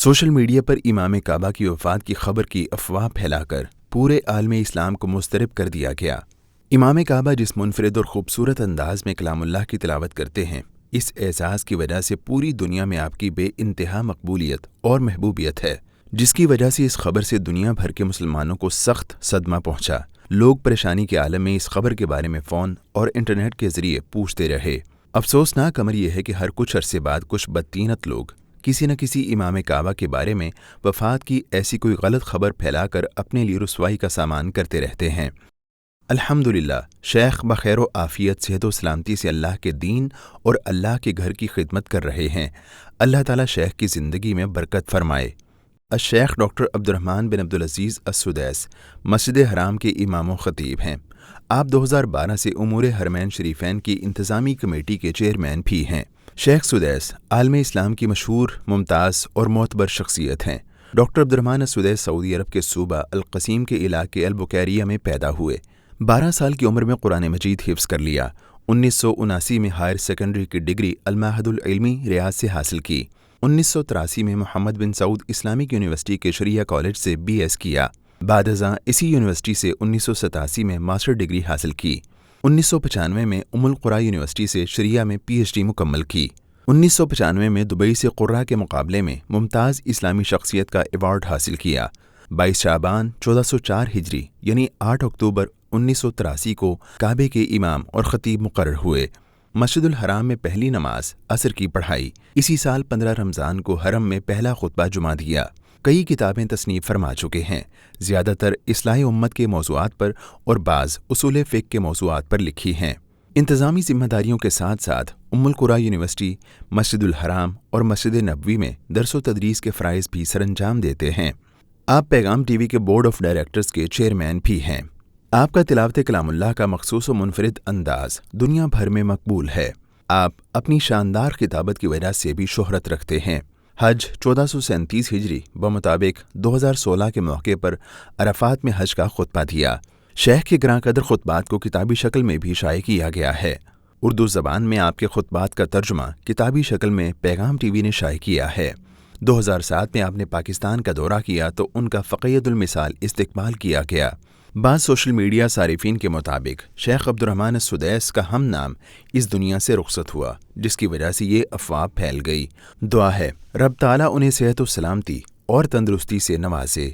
Social media پر امام کعبہ کی وفات کی خبر کی افواہ پھیلا کر پورے عالم اسلام کو مضطرب کر دیا گیا۔ امام کعبہ جس منفرد اور خوبصورت انداز میں کلام اللہ کی تلاوت کرتے ہیں، اس اعزاز کی وجہ سے پوری دنیا میں آپ کی بے انتہا مقبولیت اور محبوبیت ہے، جس کی وجہ سے اس خبر سے دنیا بھر کے مسلمانوں کو سخت صدمہ پہنچا۔ لوگ پریشانی کے عالم میں اس خبر کے بارے میں فون اور انٹرنیٹ کے ذریعے پوچھتے رہے۔ افسوسناک امر یہ ہے کہ ہر کچھ عرصے بعد کچھ بدطینت لوگ کسی نہ کسی امام کعبہ کے بارے میں وفات کی ایسی کوئی غلط خبر پھیلا کر اپنے لیے رسوائی کا سامان کرتے رہتے ہیں۔ الحمدللہ، شیخ بخیر و عافیت، صحت و سلامتی سے اللہ کے دین اور اللہ کے گھر کی خدمت کر رہے ہیں۔ اللہ تعالیٰ شیخ کی زندگی میں برکت فرمائے۔ الشیخ ڈاکٹر عبدالرحمن بن عبدالعزیز السدیس مسجد حرام کے امام و خطیب ہیں۔ آپ 2012 سے امور حرمین شریفین کی انتظامی کمیٹی کے چیئرمین بھی ہیں۔ شیخ سدیس عالم اسلام کی مشہور، ممتاز اور معتبر شخصیت ہیں۔ ڈاکٹر عبدالرحمن السدیس سعودی عرب کے صوبہ القصیم کے علاقے البکیریہ میں پیدا ہوئے۔ 12 سال کی عمر میں قرآن مجید حفظ کر لیا۔ 1979 میں ہائر سیکنڈری کی ڈگری المعہد العلمی ریاض سے حاصل کی۔ 1983 میں محمد بن سعود اسلامک یونیورسٹی کے شریعہ کالج سے BS کیا۔ بعد ازاں اسی یونیورسٹی سے 1987 میں ماسٹر ڈگری حاصل کی۔ 1995 میں القریٰ یونیورسٹی سے شریعہ میں PhD مکمل کی۔ 1995 میں دبئی سے قراء کے مقابلے میں ممتاز اسلامی شخصیت کا ایوارڈ حاصل کیا۔ 22 شعبان 1404 ہجری یعنی 8 اکتوبر 1983 کو کعبے کے امام اور خطیب مقرر ہوئے۔ مسجد الحرام میں پہلی نماز عصر کی پڑھائی۔ اسی سال 15 رمضان کو حرم میں پہلا خطبہ جمعہ دیا۔ کئی کتابیں تصنیف فرما چکے ہیں، زیادہ تر اصلاح امت کے موضوعات پر اور بعض اصول فقہ کے موضوعات پر لکھی ہیں۔ انتظامی ذمہ داریوں کے ساتھ ساتھ القریٰ یونیورسٹی، مسجد الحرام اور مسجد نبوی میں درس و تدریس کے فرائض بھی سر انجام دیتے ہیں۔ آپ پیغام ٹی وی کے بورڈ آف ڈائریکٹرز کے چیئرمین بھی ہیں۔ آپ کا تلاوت کلام اللہ کا مخصوص و منفرد انداز دنیا بھر میں مقبول ہے۔ آپ اپنی شاندار خطابت کی وجہ سے بھی شہرت رکھتے ہیں۔ حج 1437 ہجری بمطابق 2016 کے موقع پر عرفات میں حج کا خطبہ دیا۔ شیخ کے گراں قدر خطبات کو کتابی شکل میں بھی شائع کیا گیا ہے۔ اردو زبان میں آپ کے خطبات کا ترجمہ کتابی شکل میں پیغام ٹی وی نے شائع کیا ہے۔ 2007 میں آپ نے پاکستان کا دورہ کیا تو ان کا فقیہ المثال استقبال کیا گیا۔ بعض سوشل میڈیا صارفین کے مطابق شیخ عبدالرحمن السدیس کا ہم نام اس دنیا سے رخصت ہوا، جس کی وجہ سے یہ افواہ پھیل گئی۔ دعا ہے رب تعالیٰ انہیں صحت و سلامتی اور تندرستی سے نوازے۔